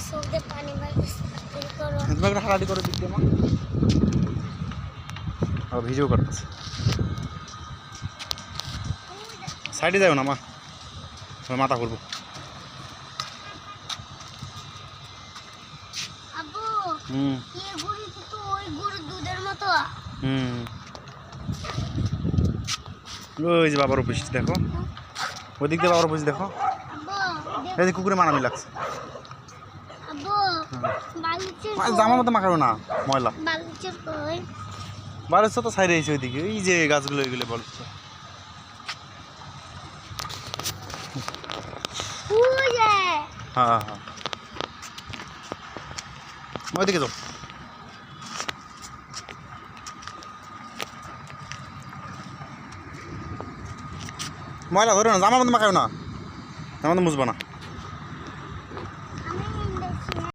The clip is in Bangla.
সৌদে পানি মারছিস করো তুমি একটা হাঁটাহাঁটি করে দিক দিয়ে মা আর ভিডিও করতেছে সাইডে যাও না মা মাথা ঘুরবো আব্বু হুম এই গুড়ি তো ওই গুড় দুধের মতো হুম ওই যে বাবার অফিস দেখো ওই দিক দিয়ে বাবার অফিস দেখো আব্বু এই যে কুকুরে মারামি লাগছে আব্বু বালুচের জামার মতো মাখাবে না ময়লা বালুচের কই বারোশো তো সাইডে এসে ওইদিকে এই যে গাছগুলো এগুলো বলছো ওই যে হ্যাঁ হ্যাঁ ওইদিকে যাও ময়লা ধরো না জামার মধ্যে মাখাবে না জামার মধ্যে মুছবো না